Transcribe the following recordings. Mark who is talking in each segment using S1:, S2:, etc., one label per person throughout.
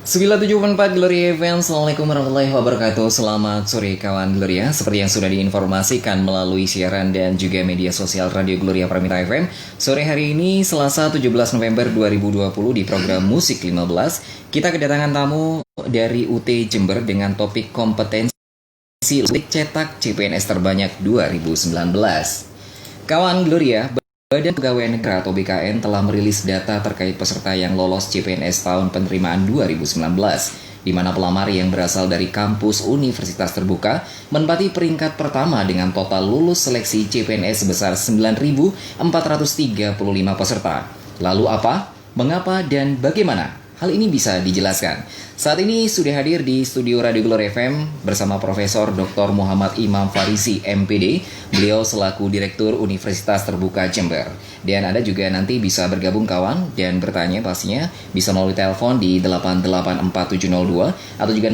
S1: 974 Gloria FM. Assalamualaikum warahmatullahi wabarakatuh. Selamat sore kawan Gloria. Seperti yang sudah diinformasikan melalui siaran dan juga media sosial Radio Gloria Pramita FM, sore hari ini Selasa 17 November 2020 di program Musik 15, kita kedatangan tamu dari UT Jember dengan topik kompetensi cetak CPNS terbanyak 2019. Kawan Gloria, Badan Pegawai Negara atau BKN telah merilis data terkait peserta yang lolos CPNS tahun penerimaan 2019, di mana pelamar yang berasal dari kampus universitas terbuka menempati peringkat pertama dengan total lulus seleksi CPNS sebesar 9.435 peserta. Lalu apa, mengapa, dan bagaimana? Hal ini bisa dijelaskan. Saat ini sudah hadir di studio Radio Gloria FM bersama Profesor Dr. Muhammad Imam Farizi, MPD. Beliau selaku Direktur Universitas Terbuka Jember. Dan Anda juga nanti bisa bergabung kawan dan bertanya pastinya bisa melalui telepon di 884-702 atau juga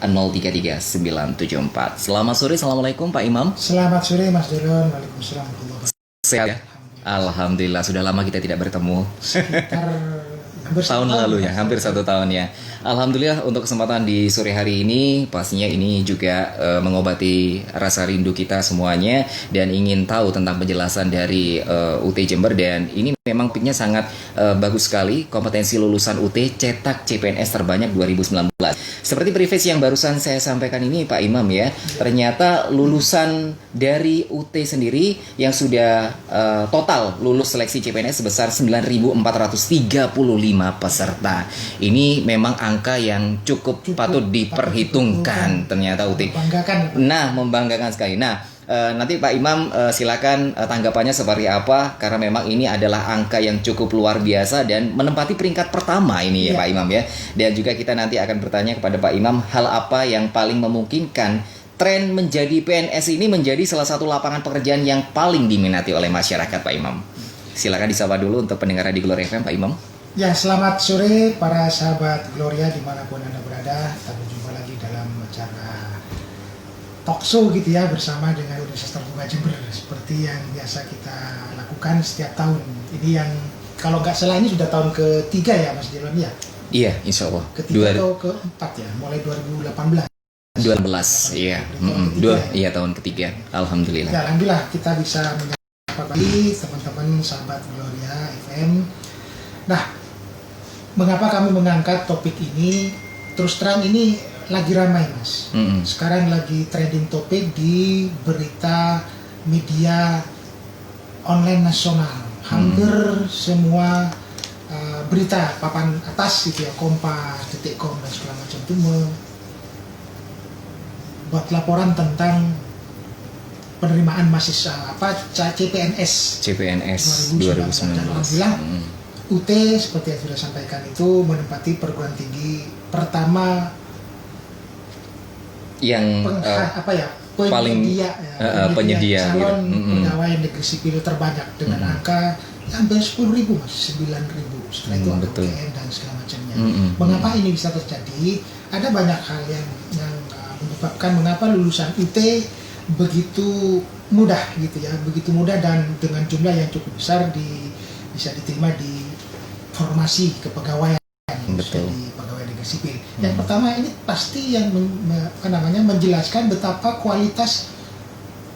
S1: 082-143-033-974. Selamat sore, Assalamualaikum Pak Imam.
S2: Selamat sore Mas Doron. Waalaikumsalam warahmatullahi wabarakatuh.
S1: Sehat ya? Alhamdulillah, sudah lama kita tidak bertemu.
S2: Sekitar
S1: tahun lalu ya, hampir 1 tahun ya. Alhamdulillah untuk kesempatan di sore hari ini, pastinya ini juga mengobati rasa rindu kita semuanya dan ingin tahu tentang penjelasan dari UT Jember. Dan ini memang piknya sangat bagus sekali, kompetensi lulusan UT cetak CPNS terbanyak 2019. Seperti preview yang barusan saya sampaikan ini Pak Imam ya, ternyata lulusan dari UT sendiri yang sudah total lulus seleksi CPNS sebesar 9.435 peserta. Ini memang angka yang cukup patut diperhitungkan ternyata UT. Membanggakan sekali. Nanti Pak Imam silakan tanggapannya seperti apa, karena memang ini adalah angka yang cukup luar biasa dan menempati peringkat pertama ini ya Pak Imam ya. Dan juga kita nanti akan bertanya kepada Pak Imam hal apa yang paling memungkinkan tren menjadi PNS ini menjadi salah satu lapangan pekerjaan yang paling diminati oleh masyarakat Pak Imam. Silakan disapa dulu untuk pendengar di Gloria FM Pak Imam.
S2: Ya, selamat sore para sahabat Gloria dimanapun Anda berada. Kita berjumpa lagi dalam acara talkshow gitu ya, bersama dengan Universitas Terbuka Jember seperti yang biasa kita lakukan setiap tahun. Ini yang kalau nggak salah ini sudah tahun ketiga ya Mas Jelon ya?
S1: Iya, insya Allah.
S2: Ketiga atau keempat ya, mulai 2018.
S1: 12, iya. Iya, tahun ketiga. Alhamdulillah.
S2: Ya, alhamdulillah kita bisa menyapa kembali teman-teman sahabat Gloria FM. Nah, mengapa kami mengangkat topik ini? Terus terang ini lagi ramai Mas. Sekarang lagi trending topik di berita media online nasional. Hampir semua berita papan atas gitu ya, Kompas, Detik.com dan segala macam itu buat laporan tentang penerimaan mahasiswa CPNS 2019. Alhamdulillah UT seperti yang sudah sampaikan itu menempati perguruan tinggi pertama
S1: yang penyedia
S2: calon pegawai negeri sipil terbanyak dengan angka hampir 10.000 Mas, 9.000. Setelah itu ada UGM dan segala macamnya. Mengapa ini bisa terjadi? Ada banyak hal yang menyebabkan mengapa lulusan UT begitu mudah gitu ya, begitu mudah dan dengan jumlah yang cukup besar bisa diterima di formasi kepegawaian di pegawai negeri sipil. Yang pertama ini pasti yang menjelaskan betapa kualitas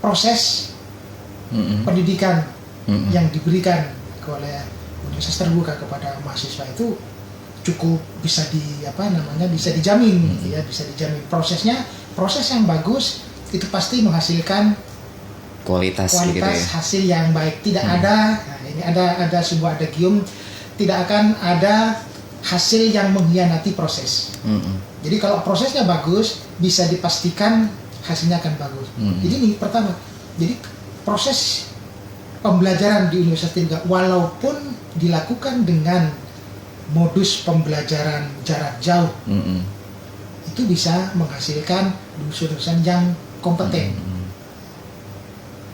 S2: proses pendidikan yang diberikan oleh Universitas Terbuka kepada mahasiswa itu cukup bisa bisa dijamin gitu ya, bisa dijamin proses yang bagus itu pasti menghasilkan kualitas gitu ya. Hasil yang baik. Tidak ada ini ada sebuah adagium, tidak akan ada hasil yang mengkhianati proses. Jadi kalau prosesnya bagus, bisa dipastikan hasilnya akan bagus. Jadi ini pertama. Jadi proses pembelajaran di Universitas Terbuka walaupun dilakukan dengan modus pembelajaran jarak jauh, itu bisa menghasilkan lulusan yang kompeten.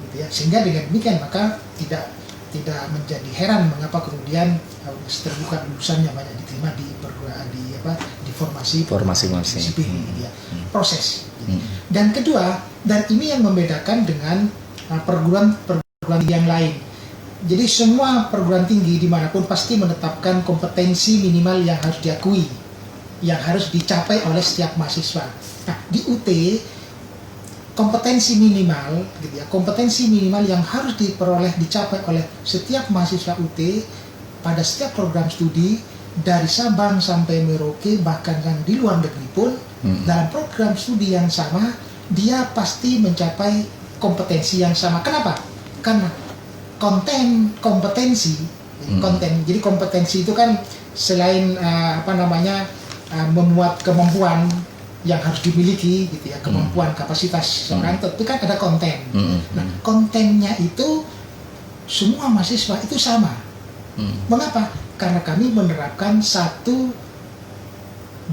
S2: Gitu ya. Sehingga dengan demikian maka tidak menjadi heran mengapa kemudian Universitas Terbuka lulusannya banyak diterima di formasi sipil gitu ya. Proses. Dan kedua, dan ini yang membedakan dengan perguruan yang lain. Jadi semua perguruan tinggi dimanapun pasti menetapkan kompetensi minimal yang harus diakui, yang harus dicapai oleh setiap mahasiswa. Nah, di UT kompetensi minimal, gitu ya, kompetensi minimal yang harus dicapai oleh setiap mahasiswa UT pada setiap program studi dari Sabang sampai Merauke, bahkan yang di luar negeri pun dalam program studi yang sama dia pasti mencapai kompetensi yang sama. Kenapa? Karena konten kompetensi, konten. Jadi kompetensi itu kan selain memuat kemampuan yang harus dimiliki, gitu ya, kemampuan kapasitas seorang, tapi kan ada konten. Nah, kontennya itu semua mahasiswa itu sama. Mengapa? Karena kami menerapkan satu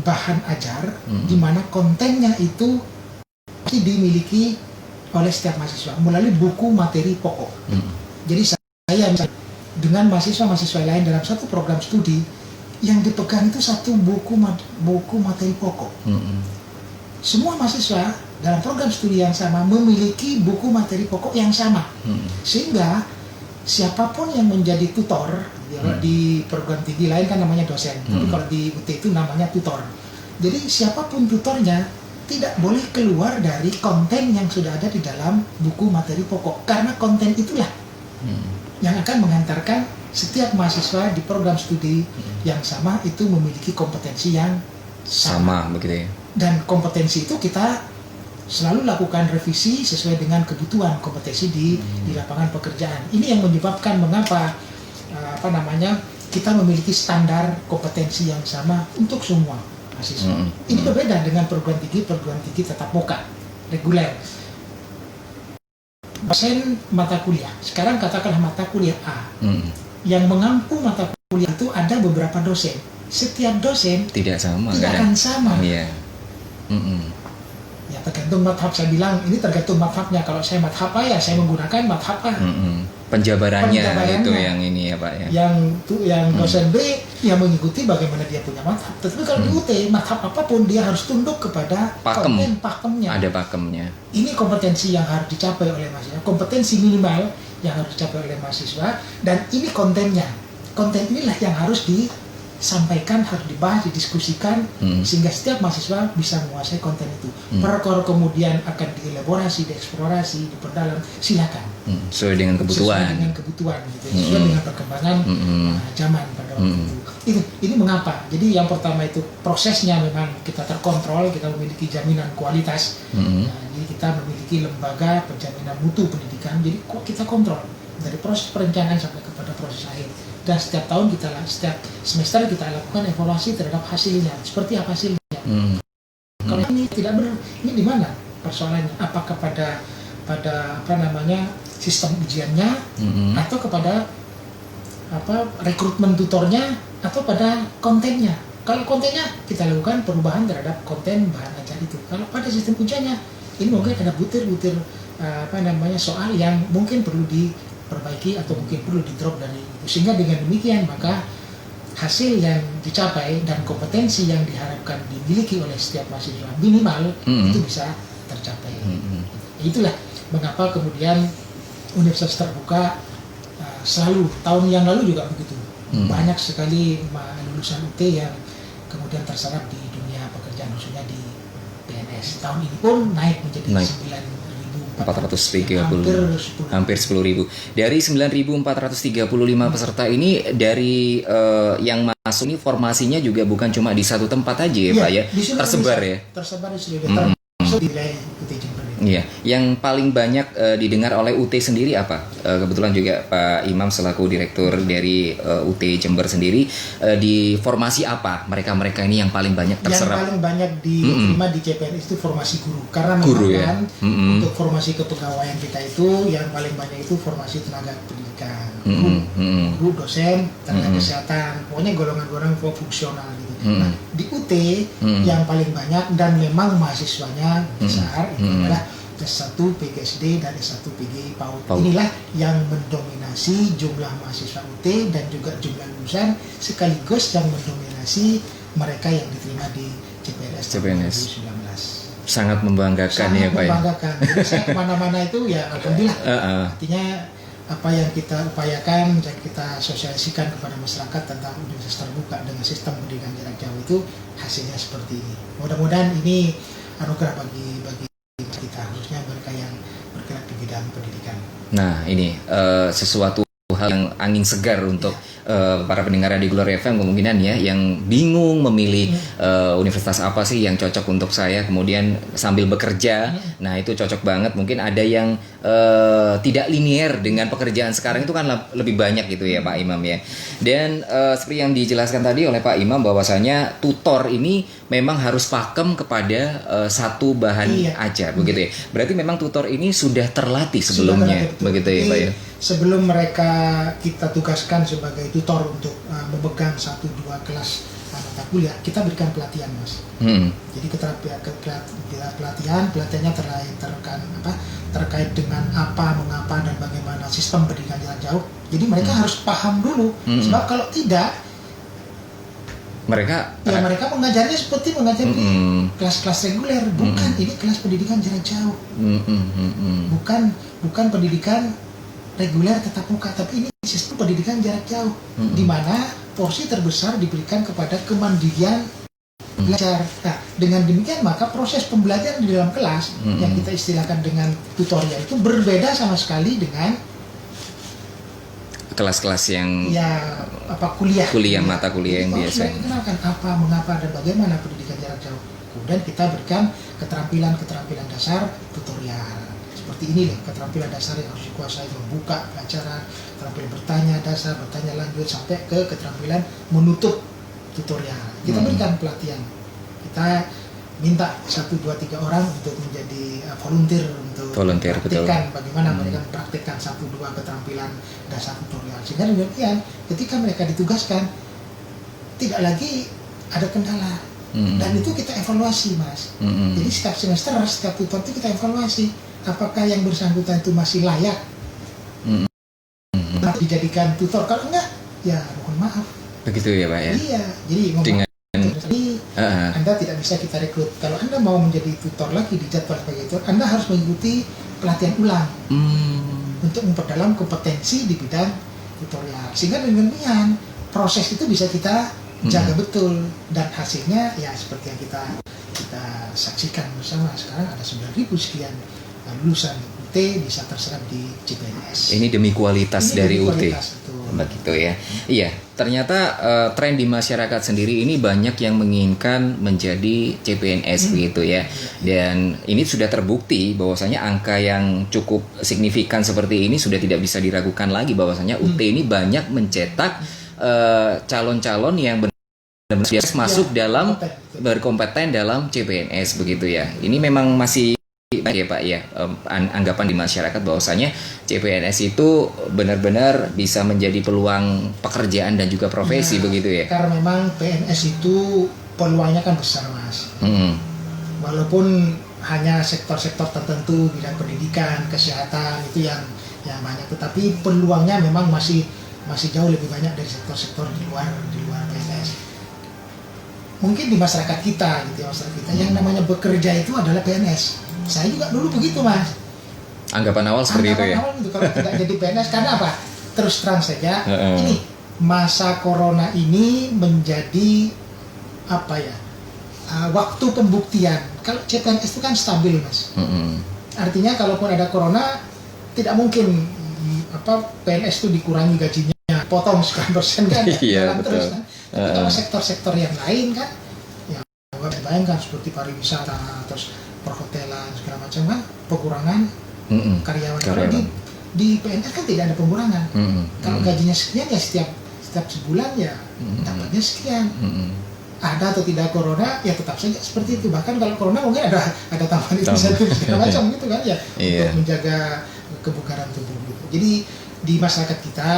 S2: bahan ajar di mana kontennya itu dimiliki oleh setiap mahasiswa melalui buku materi pokok. Jadi saya misalnya, dengan mahasiswa-mahasiswa lain dalam satu program studi yang dipegang itu satu buku materi pokok. Semua mahasiswa dalam program studi yang sama memiliki buku materi pokok yang sama, sehingga siapapun yang menjadi tutor di perguruan tinggi lain kan namanya dosen, tapi kalau di UT itu namanya tutor. Jadi siapapun tutornya tidak boleh keluar dari konten yang sudah ada di dalam buku materi pokok, karena konten itulah yang akan mengantarkan setiap mahasiswa di program studi yang sama itu memiliki kompetensi yang sama begitu ya. Dan kompetensi itu kita selalu lakukan revisi sesuai dengan kebutuhan kompetensi di lapangan pekerjaan. Ini yang menyebabkan mengapa kita memiliki standar kompetensi yang sama untuk semua mahasiswa. Ini berbeda dengan perguruan tinggi tetap muka reguler. Dosen mata kuliah, sekarang katakanlah mata kuliah A, yang mengampu mata kuliah itu ada beberapa dosen. Setiap dosen tidak akan sama. Ya tergantung madhab, saya bilang ini tergantung madhabnya. Kalau saya madhab A ya saya menggunakan madhab A. Penjabarannya itu yang ini ya Pak ya. Yang dosen B yang mengikuti bagaimana dia punya madhab. Tetapi kalau di UT madhab apapun dia harus tunduk kepada konten pakemnya. Ada pakemnya. Ini kompetensi yang harus dicapai oleh mahasiswa. Kompetensi minimal yang harus dicapai oleh mahasiswa, dan ini kontennya. Konten inilah yang harus disampaikan, harus dibahas, didiskusikan, sehingga setiap mahasiswa bisa menguasai konten itu. Perkara kemudian akan dielaborasi, dieksplorasi, diperdalam, silakan. Sesuai dengan kebutuhan. Gitu. Sesuai dengan perkembangan zaman pada waktu itu. Ini mengapa? Jadi yang pertama itu prosesnya memang kita terkontrol, kita memiliki jaminan kualitas. Jadi kita memiliki lembaga penjaminan mutu pendidikan. Jadi kita kontrol dari proses perencanaan sampai kepada proses akhir. Dan setiap tahun setiap semester kita lakukan evaluasi terhadap hasilnya. Seperti apa hasilnya? Kalau ini tidak benar, ini di mana persoalannya? Apakah pada sistem ujiannya, atau kepada rekrutmen tutornya, atau pada kontennya? Kalau kontennya kita lakukan perubahan terhadap konten bahan ajar itu. Kalau pada sistem ujiannya, ini mungkin ada butir-butir soal yang mungkin perlu diperbaiki atau mungkin perlu di-drop dari itu. Sehingga dengan demikian maka hasil yang dicapai dan kompetensi yang diharapkan dimiliki oleh setiap mahasiswa minimal itu bisa tercapai. Itulah mengapa kemudian Universitas Terbuka selalu, tahun yang lalu juga begitu, banyak sekali lulusan UT yang kemudian terserap di dunia pekerjaan, khususnya di PNS. Tahun ini pun naik menjadi 9.435, hampir 10.000. Dari 9.435 peserta ini, dari yang masuk ini formasinya juga bukan cuma di satu tempat aja ya Pak ya, tersebar ya? Tersebar di seluruh di wilayah UT Jember. Iya, yang paling banyak didengar oleh UT sendiri apa? Kebetulan juga Pak Imam selaku direktur dari UT Jember sendiri, di formasi apa mereka ini yang paling banyak terserap? Yang paling banyak diterima di CPNS itu formasi guru. Karena memang untuk formasi kepegawaian kita itu yang paling banyak itu formasi tenaga pendidikan, guru, dosen, tenaga kesehatan, pokoknya golongan-golongan fungsional gitu. Nah, di UT yang paling banyak dan memang mahasiswanya besar itu adalah S1 PGSD dan S1 PG PAUD. Inilah yang mendominasi jumlah mahasiswa UT dan juga jumlah lulusan, sekaligus yang mendominasi mereka yang diterima di CPNS 2019. Sangat membanggakan ya Pak ya. Sangat membanggakan. Jadi saya kemana-mana itu ya alhamdulillah. Artinya apa yang kita upayakan dan kita sosialisasikan kepada masyarakat tentang universitas terbuka dengan sistem pendidikan jarak jauh itu hasilnya seperti ini. Mudah-mudahan ini anugerah bagi kita, khususnya mereka yang bergerak di bidang pendidikan.
S1: Nah, ini sesuatu hal yang angin segar untuk para pendengar Radio Gloria FM kemungkinan ya, yang bingung memilih universitas apa sih yang cocok untuk saya, kemudian sambil bekerja. Nah, itu cocok banget. Mungkin ada yang tidak linier dengan pekerjaan sekarang, itu kan lebih banyak gitu ya Pak Imam ya. Dan seperti yang dijelaskan tadi oleh Pak Imam bahwasanya tutor ini memang harus pakem kepada satu bahan aja begitu ya. Berarti memang tutor ini sudah terlatih sebelumnya begitu ya Pak ya.
S2: Sebelum mereka kita tugaskan sebagai tutor untuk memegang 1-2 kelas mata kuliah, kita berikan pelatihan Mas. Jadi pelatihannya terkait dengan apa, mengapa dan bagaimana sistem pendidikan jarak jauh. Jadi mereka harus paham dulu, sebab kalau tidak mereka mengajarnya seperti mengajari kelas-kelas reguler, bukan ini kelas pendidikan jarak jauh, bukan pendidikan reguler tetap muka, tapi ini sistem pendidikan jarak jauh, di mana porsi terbesar diberikan kepada kemandirian belajar. Nah, dengan demikian maka proses pembelajaran di dalam kelas yang kita istilahkan dengan tutorial itu berbeda sama sekali dengan
S1: kelas-kelas yang
S2: kuliah
S1: mata kuliah yang biasa.
S2: Kita kenalkan apa, mengapa dan bagaimana pendidikan jarak jauh. Kemudian kita berikan keterampilan dasar tutorial. Seperti ini loh, keterampilan dasar yang harus dikuasai, membuka pelajaran, keterampilan bertanya lanjut sampai ke keterampilan menutup tutorial. Kita berikan pelatihan. Kita minta 1-2-3 orang untuk menjadi volunteer untuk praktikkan bagaimana mereka mempraktikkan 1-2 keterampilan dasar tutorial. Sehingga demikian ketika mereka ditugaskan tidak lagi ada kendala. Dan itu kita evaluasi Mas. Jadi setiap semester, setiap tutor itu kita evaluasi. Apakah yang bersangkutan itu masih layak dijadikan tutor? Kalau enggak, ya mohon maaf.
S1: Begitu ya Pak ya?
S2: Iya, jadi Anda tidak bisa kita rekrut. Kalau Anda mau menjadi tutor lagi di jadwal sebagai tutor, Anda harus mengikuti pelatihan ulang untuk memperdalam kompetensi di bidang tutorial. Sehingga dengan demikian proses itu bisa kita jaga betul, dan hasilnya ya seperti yang kita saksikan bersama. Sekarang ada 9.000 sekian lulusan UT bisa terserap di CPNS.
S1: Ini demi kualitas dari UT.
S2: Betul.
S1: Begitu ya. Iya, ternyata tren di masyarakat sendiri ini banyak yang menginginkan menjadi CPNS begitu ya. Dan ini sudah terbukti bahwasanya angka yang cukup signifikan seperti ini sudah tidak bisa diragukan lagi bahwasanya UT ini banyak mencetak calon-calon yang benar-benar masuk dalam berkompeten dalam CPNS begitu ya. Ini memang masih ya Pak ya, anggapan di masyarakat bahwasanya CPNS itu benar-benar bisa menjadi peluang pekerjaan dan juga profesi begitu ya.
S2: Karena memang PNS itu peluangnya kan besar Mas. Walaupun hanya sektor-sektor tertentu bidang pendidikan, kesehatan itu yang banyak, tetapi peluangnya memang masih jauh lebih banyak dari sektor-sektor di luar PNS. Mungkin di masyarakat kita gitu ya, yang namanya bekerja itu adalah PNS. Saya juga dulu begitu Mas.
S1: Anggapan awal seperti itu ya.
S2: Awal itu kalau tidak jadi PNS, karena apa? Terus terang saja, ini masa corona ini menjadi waktu pembuktian. Kalau CPNS itu kan stabil Mas. Artinya kalaupun ada corona, tidak mungkin PNS itu dikurangi gajinya, potong sekian persen kan?
S1: Iya, betul.
S2: Terus kan. Tapi kalau sektor-sektor yang lain kan, ya bayangkan seperti pariwisata, terus perhotelan segala macam kan, pengurangan karyawan. Kalau di PNS kan tidak ada pengurangan. Kalau gajinya sekian ya setiap sebulan ya dapatnya sekian. Ada atau tidak corona ya tetap saja seperti itu. Bahkan kalau corona mungkin ada tambahan insentif segala macam gitu kan ya, untuk menjaga kebugaran tubuh gitu. Jadi di masyarakat kita,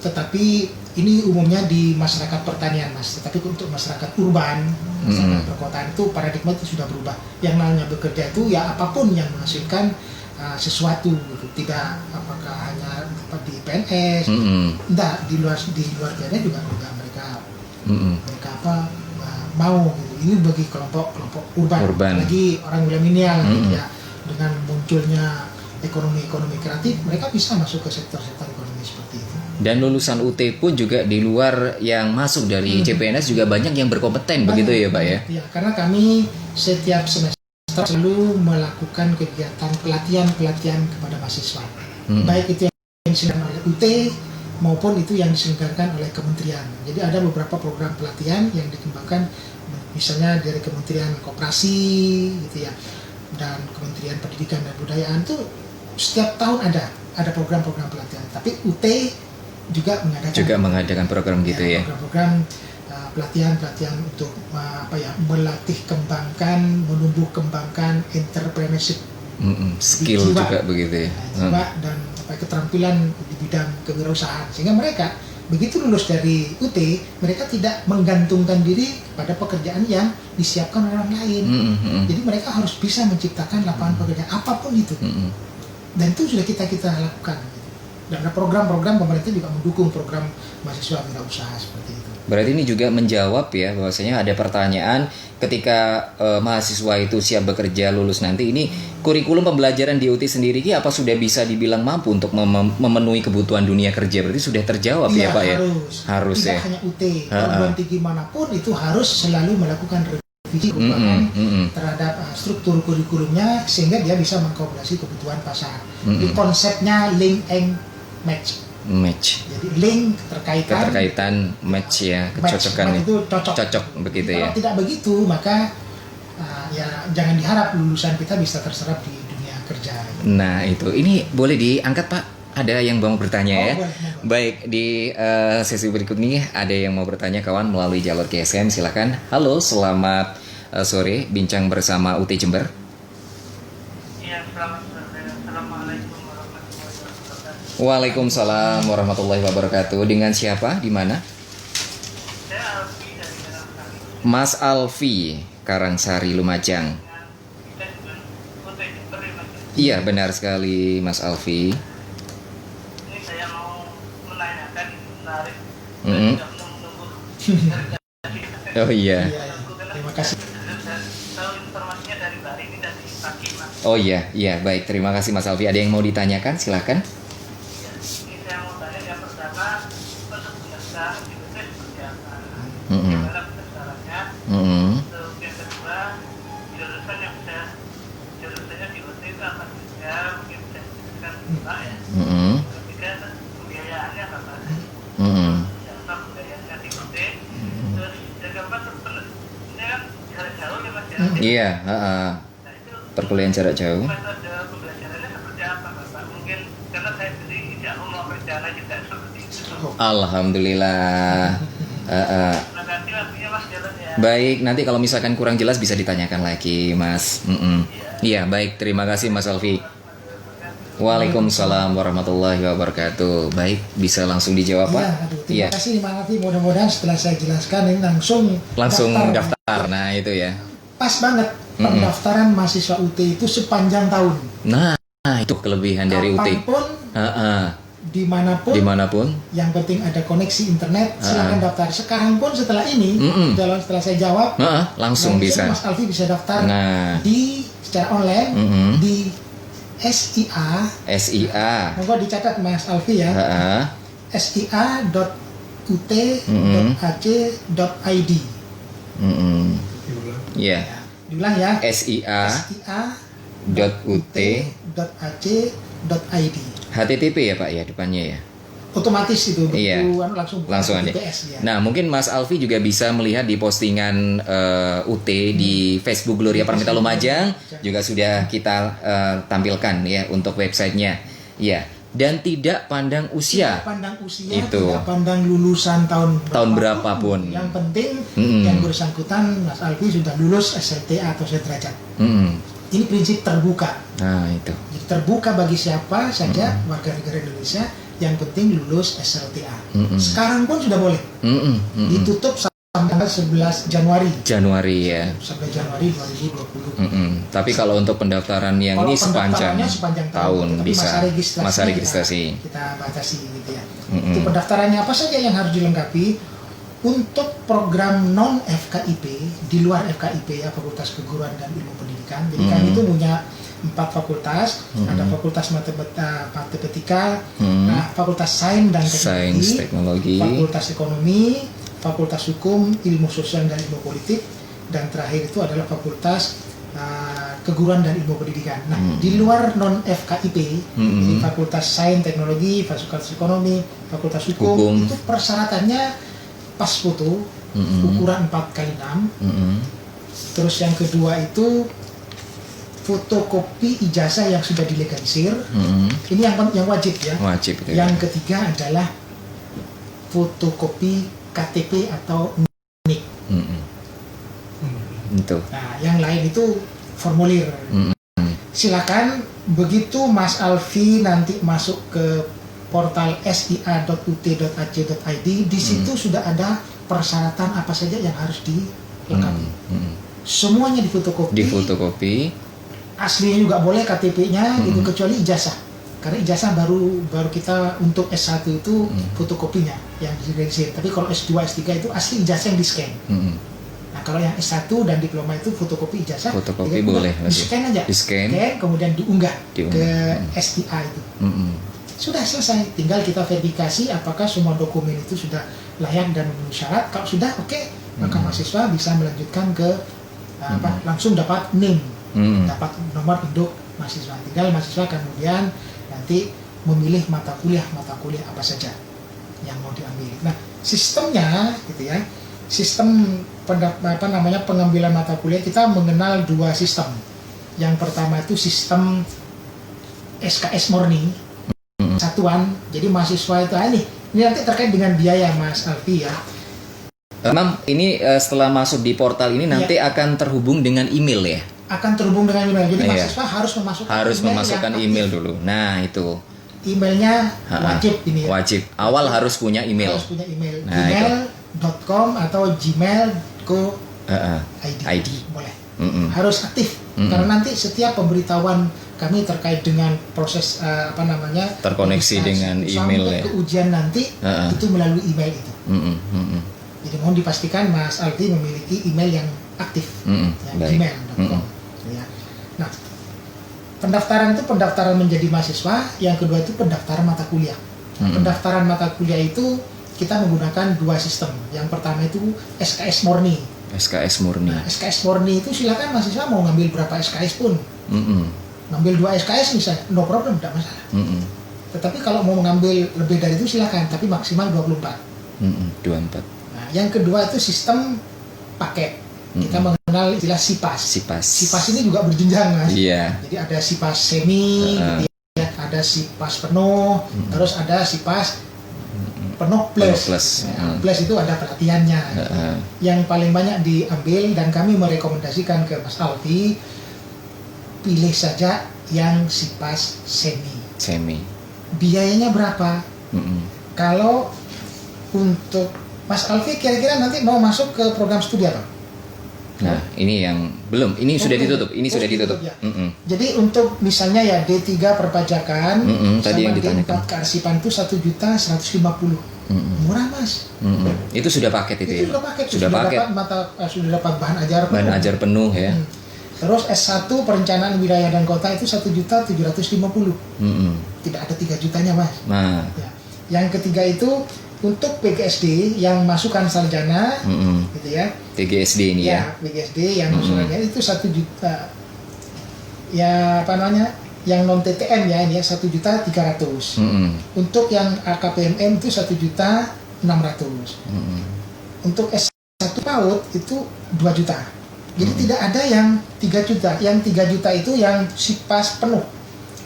S2: tetapi ini umumnya di masyarakat pertanian Mas, tetapi untuk masyarakat urban, masyarakat perkotaan itu paradigma itu sudah berubah. Yang namanya bekerja itu ya apapun yang menghasilkan sesuatu gitu. Tidak apakah hanya di PNS, enggak, di luar PNS juga mereka mau gitu. Ini bagi kelompok urban. Lagi orang milenial gitu ya, dengan munculnya ekonomi kreatif, mereka bisa masuk ke sektor-sektor ekonomi seperti itu.
S1: Dan lulusan UT pun juga di luar yang masuk dari CPNS juga banyak yang berkompeten, begitu ya Pak ya?
S2: Iya, karena kami setiap semester selalu melakukan kegiatan pelatihan kepada mahasiswa. Baik itu yang diselenggarakan oleh UT maupun itu yang diselenggarakan oleh kementerian. Jadi ada beberapa program pelatihan yang dikembangkan, misalnya dari Kementerian Koperasi gitu ya, dan Kementerian Pendidikan dan Kebudayaan itu setiap tahun ada program-program pelatihan. Tapi UT juga mengadakan
S1: program gitu ya.
S2: Program-program pelatihan untuk melatih menumbuh kembangkan entrepreneurship,
S1: skill
S2: jiwa,
S1: juga begitu ya.
S2: Jiwa dan keterampilan di bidang kewirausahaan, sehingga mereka begitu lulus dari UT, mereka tidak menggantungkan diri pada pekerjaan yang disiapkan orang lain. Jadi mereka harus bisa menciptakan lapangan pekerjaan apapun itu. Dan itu sudah kita lakukan. Dan ada program-program pemerintah juga mendukung program mahasiswa wirausaha seperti itu.
S1: Berarti ini juga menjawab ya bahwasanya ada pertanyaan ketika mahasiswa itu siap bekerja lulus nanti, ini kurikulum pembelajaran di UT sendiri apa sudah bisa dibilang mampu untuk memenuhi kebutuhan dunia kerja? Berarti sudah terjawab ya Pak ya?
S2: Harus
S1: tidak
S2: ya. Hanya UT, perguruan tinggi manapun itu harus selalu melakukan revisi perubahan terhadap struktur kurikulumnya sehingga dia bisa mengakomodasi kebutuhan pasar. Di konsepnya link and match. Jadi link
S1: keterkaitan, match ya, kecocokan
S2: itu cocok
S1: begitu ya.
S2: Kalau tidak begitu maka ya jangan diharap lulusan kita bisa terserap di dunia kerja.
S1: Nah itu, ini boleh diangkat Pak? Ada yang mau bertanya ya?
S2: Boleh.
S1: Baik, di sesi berikut ini ada yang mau bertanya kawan melalui jalur GSM, silakan. Halo, selamat sore, bincang bersama UT Jember.
S3: Iya, selamat sore. Assalamualaikum warahmatullahi wabarakatuh.
S1: Waalaikumsalam warahmatullahi wabarakatuh. Dengan siapa? Di mana?
S3: Saya Alfi dari Karangsari.
S1: Mas Alfi, Karangsari, Lumajang.
S3: Kita juga UT Jember ya, Mas.
S1: Iya, benar sekali Mas Alfi.
S3: Ini saya mau menanyakan, menarik.
S1: Mm-hmm.
S3: Saya tidak menunggu.
S1: Oh iya.
S2: Terima kasih.
S3: Saya tahu informasinya dari Bali ini dari pagi, Mas.
S1: Oh iya, baik. Terima kasih Mas Alfi. Ada yang mau ditanyakan? Silakan.
S3: Ya, ini saya mau tanya yang pertama, untuk pendaftaran di UT seperti apa? Gimana pendaftarannya? Untuk yang kedua, jurusannya di UT itu apa saja? Mungkin bisa disebutkan Pak ya. Ketiga, pembiayaannya apa? Apa pembiayaannya di UT? Terus yang keempat, ini kan jarak jauh ya Mas ya?
S1: Iya,
S3: Nah itu
S1: perkuliahan jarak jauh.
S3: metode pembelajarannya seperti apa Bapak? Mungkin karena saya sendiri tidak mau rencana juga seperti itu.
S1: Alhamdulillah.
S3: Terima kasih waktunya Mas Jalan ya.
S1: Baik, nanti kalau misalkan kurang jelas bisa ditanyakan lagi Mas. Iya, baik. Terima kasih Mas Alfi. Waalaikumsalam warahmatullahi wabarakatuh. Baik, bisa langsung dijawab Pak?
S2: Terima kasih Mas Alfi. Mudah-mudahan setelah saya jelaskan ini langsung
S1: daftar. Nah itu ya.
S2: Pas banget pendaftaran mahasiswa UT itu sepanjang tahun.
S1: Nah itu kelebihan dari UT.
S2: Kapanpun, dimanapun, yang penting ada koneksi internet, silakan daftar. Sekarang pun setelah ini, setelah saya jawab,
S1: langsung bisa.
S2: Mas Alfi bisa daftar secara online di SIA. Monggo dicatat Mas Alfi ya. sia.ut.ac.id.
S1: Iya.
S2: Diulang ya.
S1: sia.ut.ac.id. HTTP ya Pak ya depannya ya.
S2: Otomatis itu
S1: iya. Langsung aja.
S2: ya.
S1: Nah mungkin Mas Alfi juga bisa melihat di postingan UT di Facebook Gloria Parmita Lumajang juga sudah kita tampilkan ya untuk websitenya. Ya. Dan tidak pandang usia.
S2: Tidak pandang usia,
S1: itu.
S2: Tidak pandang lulusan tahun
S1: berapapun.
S2: Yang penting yang bersangkutan Mas Alfi sudah lulus SLTA atau sederajat. Ini prinsip terbuka.
S1: Nah itu.
S2: Jadi terbuka bagi siapa saja warga negara Indonesia, yang penting lulus SLTA. Sekarang pun sudah boleh. Ditutup sampai tanggal 11 Januari.
S1: Ya.
S2: Sampai Januari 2020.
S1: Tapi kalau untuk pendaftaran yang
S2: kalau
S1: ini sepanjang tahun
S2: tapi
S1: bisa.
S2: Masa registrasi
S1: kita
S2: batasi gitu ya. Itu pendaftarannya apa saja yang harus dilengkapi? Untuk program non FKIP, di luar FKIP ya, Fakultas Keguruan dan Ilmu Pendidikan. Jadi kami itu punya 4 fakultas, ada Fakultas Matematika, Fakultas Sains dan Teknologi, Fakultas Ekonomi, Fakultas Hukum, Ilmu Sosial dan Ilmu Politik, dan terakhir itu adalah Fakultas Keguruan dan Ilmu Pendidikan. Nah, di luar non FKIP, jadi Fakultas Sains, Teknologi, Fakultas Ekonomi, Fakultas Hukum, itu persyaratannya pas foto, ukuran 4x6. Terus yang kedua itu fotokopi ijazah yang sudah dilegalisir. Ini yang wajib ya.
S1: Wajib.
S2: Yang ketiga adalah fotokopi KTP atau NIK.
S1: Itu.
S2: Nah, yang lain itu formulir. Silakan begitu Mas Alfi nanti masuk ke portal sia.ut.ac.id, di situ sudah ada persyaratan apa saja yang harus dilengkapi. Semuanya difotokopi.
S1: Difotokopi.
S2: Aslinya juga boleh KTP-nya itu, kecuali ijazah. Karena ijazah baru kita untuk S1 itu fotokopinya yang diregistrasi. Tapi kalau S2, S3 itu asli ijazah yang di-scan. Nah, kalau yang S1 dan diploma itu fotokopi ijazah.
S1: Fotokopi boleh.
S2: Di-scan aja.
S1: Di-scan,
S2: kemudian diunggah ke STI itu. Sudah selesai, tinggal kita verifikasi apakah semua dokumen itu sudah layak dan memenuhi syarat. Kalau sudah oke, maka mahasiswa bisa melanjutkan ke langsung dapat NIM, dapat nomor induk mahasiswa. Tinggal mahasiswa kemudian nanti memilih mata kuliah apa saja yang mau diambil. Nah, sistemnya gitu ya, sistem pengambilan mata kuliah kita mengenal 2 sistem. Yang pertama itu sistem SKS murni, satuan. Jadi mahasiswa itu ini nanti terkait dengan biaya Mas Alfi ya.
S1: Mam, ini setelah masuk di portal ini nanti akan terhubung dengan email ya?
S2: Akan terhubung dengan email. Jadi mahasiswa harus memasukkan
S1: email dulu. Nah, itu.
S2: Emailnya wajib ini ya.
S1: Wajib. Awal harus punya email.
S2: Harus punya email.
S1: Nah,
S2: gmail.com atau gmail.co.id. Boleh. Harus aktif. Karena nanti setiap pemberitahuan kami terkait dengan proses
S1: terkoneksi dengan email
S2: sampai
S1: ya.
S2: ke ujian nanti itu melalui email itu. Jadi mohon dipastikan Mas Aldi memiliki email yang aktif, gmail.com. Ya. Nah, pendaftaran itu pendaftaran menjadi mahasiswa, yang kedua itu pendaftaran mata kuliah. Pendaftaran mata kuliah itu kita menggunakan 2 sistem. Yang pertama itu SKS murni.
S1: SKS murni.
S2: Nah, SKS murni itu silakan mahasiswa mau ngambil berapa SKS pun. Ngambil 2 SKS misalnya, no problem, tidak masalah. Tetapi kalau mau mengambil lebih dari itu silakan, tapi maksimal 24.
S1: 24.
S2: Nah, yang kedua itu sistem paket. Kita mengenal istilah SIPAS. SIPAS ini juga berjenjang, Mas.
S1: Iya.
S2: Jadi ada SIPAS semi, gitu ya, ada SIPAS penuh, terus ada SIPAS penuh plus. Nah, plus itu ada pelatihannya. Yang paling banyak diambil dan kami merekomendasikan ke Mas Alfi, pilih saja yang SIPAS semi. Biayanya berapa? Kalau untuk Mas Alfi kira-kira nanti mau masuk ke program studi apa?
S1: Nah, ini yang belum. Ini sudah ditutup. Ini sudah ditutup.
S2: Ya. Jadi untuk misalnya ya D3 perpajakan
S1: tadi yang
S2: sama
S1: ditanyakan.
S2: D4 kearsipan itu 1.150.000. Murah, Mas.
S1: Itu sudah paket itu ya.
S2: Sudah paket. Sudah dapat bahan ajar penuh.
S1: Bahan ajar penuh ya.
S2: Terus S1 perencanaan wilayah dan kota itu 1.750.000. Tidak ada 3 jutanya, Mas.
S1: Nah,
S2: ya. Yang ketiga itu untuk PGSD yang masukan sarjana, gitu ya.
S1: PGSD ini ya.
S2: PGSD yang masukannya itu 1 juta. Ya apa namanya? Yang non TTM ya ini ya 1.300.000. Untuk yang AKPMM itu 1.600.000. Untuk S1 PAUD itu 2 juta. Jadi tidak ada yang 3 juta. Yang 3 juta itu yang SIPAS penuh.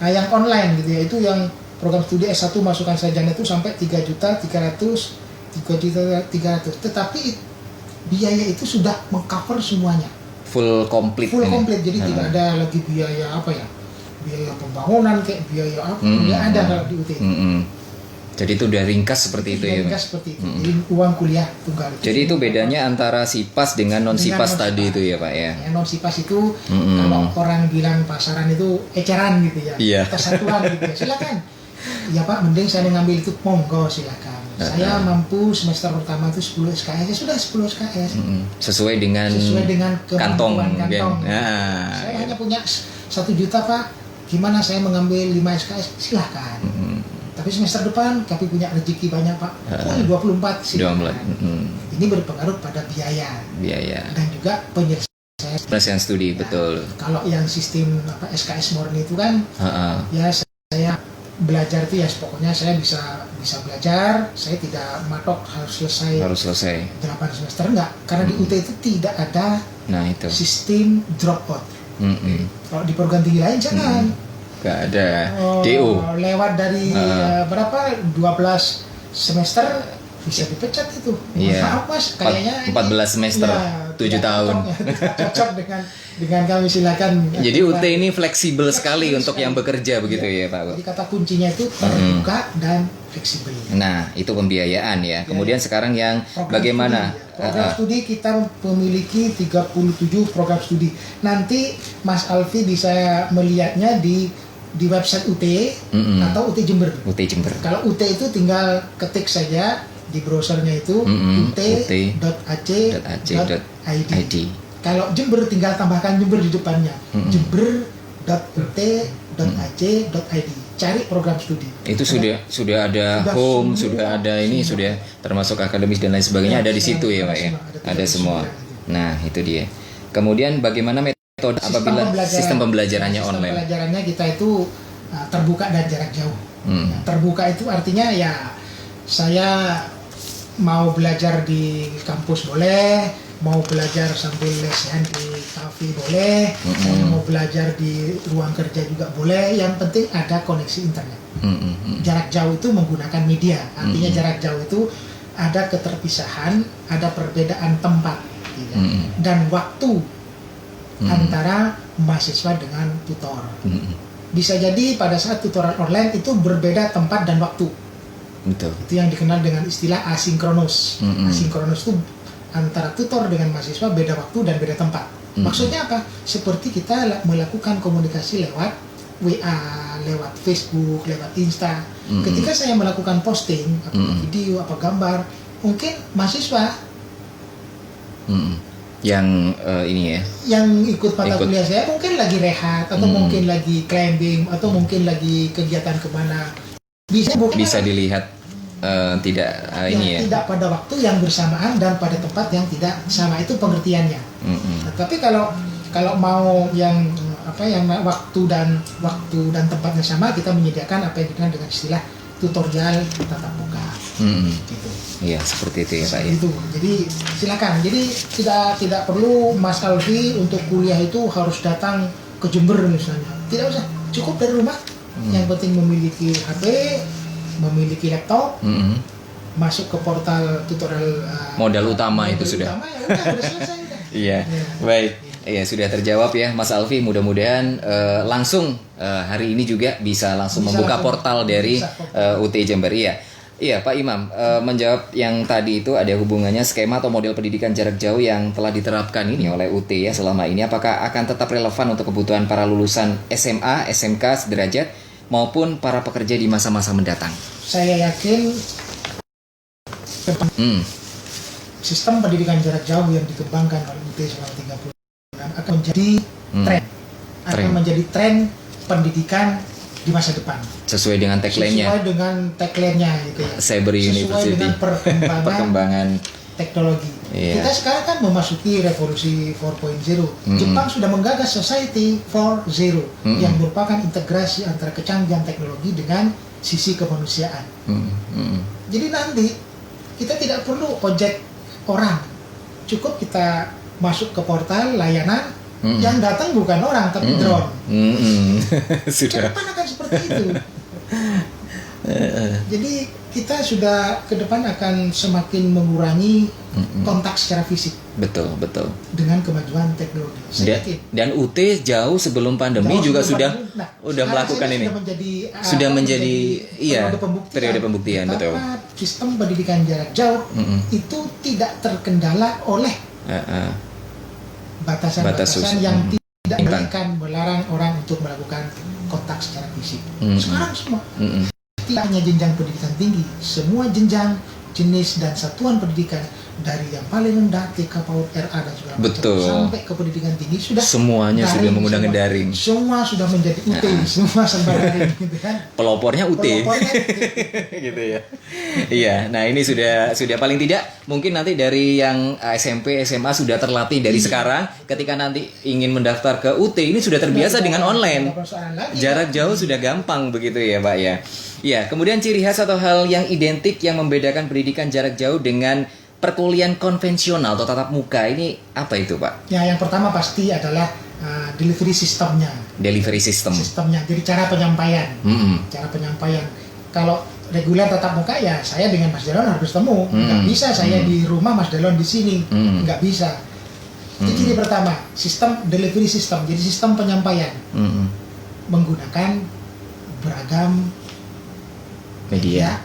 S2: Nah, yang online gitu ya, itu yang program studi S1 masukan sarjana itu sampai 3.300.000, 3.300.000. Tetapi biaya itu sudah mengcover semuanya.
S1: Full komplit.
S2: Jadi tidak ada lagi biaya apa ya? Biaya pembangunan kayak biaya apa? Tidak ada kalau di UT.
S1: Jadi itu udah ringkas seperti itu ya.
S2: Ringkas seperti itu. Jadi uang kuliah tunggal.
S1: Jadi itu bedanya antara SIPAS dengan non SIPAS tadi itu ya, Pak ya.
S2: Yang non SIPAS itu kalau orang bilang pasaran itu eceran gitu ya.
S1: Iya.
S2: Atau satuan gitu ya. Silakan. Ya Pak, mending saya mengambil itu, monggo silakan. Saya mampu semester pertama itu 10 SKS, ya sudah 10 SKS.
S1: Sesuai dengan
S2: kantong.
S1: kantong.
S2: Saya hanya punya 1 juta Pak, gimana saya mengambil 5 SKS, silahkan. Tapi semester depan kami punya rezeki banyak Pak, 24 silahkan. Ini berpengaruh pada biaya. Dan juga
S1: penyelesaian studi, betul.
S2: Kalau yang sistem SKS murni itu kan, ya saya belajar itu ya pokoknya saya bisa belajar, saya tidak matok harus selesai 8 semester, enggak, karena di UT itu tidak ada sistem drop out. Kalau di perguruan tinggi lain jangan,
S1: enggak ada DO
S2: lewat dari berapa 12 semester bisa dipecat itu. Maaf Mas, kayaknya
S1: 14 semester, 7 tahun.
S2: Cocok dengan kami, silakan.
S1: Jadi UT ini fleksibel sekali untuk yang bekerja begitu ya Pak.
S2: Jadi kata kuncinya itu terbuka dan fleksibel.
S1: Nah, itu pembiayaan ya. Kemudian sekarang yang bagaimana?
S2: Program studi kita memiliki 37 program studi. Nanti Mas Alfi bisa melihatnya di website UT atau UT Jember.
S1: UT Jember.
S2: Kalau UT itu tinggal ketik saja di browsernya itu ut.ac.id. Kalau Jember tinggal tambahkan Jember di depannya. jember.ut.ac.id. Cari program studi. Itu
S1: sudah ada home, sudah ada ini, sudah termasuk akademis dan lain sebagainya, ada di situ ya Pak ya. Ada semua. Nah, itu dia. Kemudian bagaimana metode apabila sistem pembelajarannya online?
S2: Sistem pembelajarannya kita itu terbuka dan jarak jauh. Terbuka itu artinya ya saya mau belajar di kampus boleh, mau belajar sambil lesehan di kafe boleh, saya mau belajar di ruang kerja juga boleh, yang penting ada koneksi internet. Jarak jauh itu menggunakan media, artinya jarak jauh itu ada keterpisahan, ada perbedaan tempat dan waktu antara mahasiswa dengan tutor. Bisa jadi pada saat tutoran online itu berbeda tempat dan waktu.
S1: Betul.
S2: Itu yang dikenal dengan istilah asinkronus. Asinkronus itu antara tutor dengan mahasiswa beda waktu dan beda tempat. Maksudnya apa? Seperti kita melakukan komunikasi lewat WA, lewat Facebook, lewat Insta. Ketika saya melakukan posting, apa video, apa gambar, mungkin mahasiswa
S1: yang ini ya,
S2: yang ikut mata kuliah saya mungkin lagi rehat, atau mungkin lagi climbing, atau mungkin lagi kegiatan kemana.
S1: Bisa dilihat tidak ini ya.
S2: Tidak pada waktu yang bersamaan dan pada tempat yang tidak sama, itu pengertiannya. Nah, tapi kalau mau yang waktu dan tempatnya sama, kita menyediakan apa yang dikenal dengan istilah tutorial tatap muka. Gitu.
S1: Iya, seperti itu ya Pak ya.
S2: Itu. Jadi silakan. Jadi tidak perlu Mas Alfi untuk kuliah itu harus datang ke Jember misalnya. Tidak usah, cukup dari rumah. Yang penting memiliki HP, memiliki laptop, masuk ke portal tutorial.
S1: Modal utama itu sudah.
S2: Udah selesai.
S1: Iya, baik. Iya, sudah terjawab ya Mas Alfi. Mudah-mudahan langsung hari ini juga bisa membuka portal dari UT Jember. Iya Pak Imam, menjawab yang tadi itu ada hubungannya skema atau model pendidikan jarak jauh yang telah diterapkan ini oleh UT ya selama ini, apakah akan tetap relevan untuk kebutuhan para lulusan SMA, SMK sederajat maupun para pekerja di masa-masa mendatang?
S2: Saya yakin sistem pendidikan jarak jauh yang dikembangkan oleh UT selama 30 bulan akan menjadi akan menjadi tren pendidikan di masa depan.
S1: Sesuai dengan tagline-nya.
S2: Sesuai dengan tagline-nya gitu ya.
S1: Cyber University.
S2: Sesuai dengan perkembangan teknologi. Kita sekarang kan memasuki revolusi 4.0. Jepang sudah menggagas Society 4.0 yang merupakan integrasi antara kecanggihan teknologi dengan sisi kemanusiaan. Jadi nanti kita tidak perlu ojek orang. Cukup kita masuk ke portal layanan, yang datang bukan orang tapi drone.
S1: Sudah.
S2: Ke depan akan seperti itu. Jadi kita sudah ke depan akan semakin mengurangi kontak secara fisik.
S1: Betul.
S2: Dengan kemajuan teknologi.
S1: Dan UT jauh sebelum pandemi juga sudah melakukan ini. Sudah menjadi periode pembuktian. Betul.
S2: Sistem pendidikan jarak jauh itu tidak terkendala oleh batasan-batasan yang tidak melarang orang untuk melakukan kontak secara fisik. Sekarang semua tidak hanya jenjang pendidikan tinggi, semua jenjang, jenis dan satuan pendidikan dari yang paling rendah TK PAUD RA dan segala macam
S1: Betul.
S2: sampai ke pendidikan tinggi sudah
S1: Semuanya sudah menggunakan
S2: semua.
S1: daring.
S2: Semua sudah menjadi UT, semua serba daring gitu kan.
S1: Pelopornya UT.
S2: Pelopornya
S1: Gitu ya. Iya, nah ini sudah paling tidak mungkin nanti dari yang SMP, SMA sudah terlatih dari sekarang, ketika nanti ingin mendaftar ke UT ini sudah terbiasa dengan online. Jarak jauh sudah gampang begitu ya, Pak ya. Ya, kemudian ciri khas atau hal yang identik yang membedakan pendidikan jarak jauh dengan perkuliahan konvensional atau tatap muka ini apa itu, Pak?
S2: Ya, yang pertama pasti adalah delivery sistemnya.
S1: Delivery system.
S2: Sistemnya, jadi cara penyampaian. Cara penyampaian. Kalau reguler tatap muka ya saya dengan Mas Delon harus ketemu. Nggak bisa saya di rumah Mas Delon di sini. Nggak bisa. Itu ciri pertama, sistem delivery system. Jadi sistem penyampaian menggunakan beragam
S1: Media.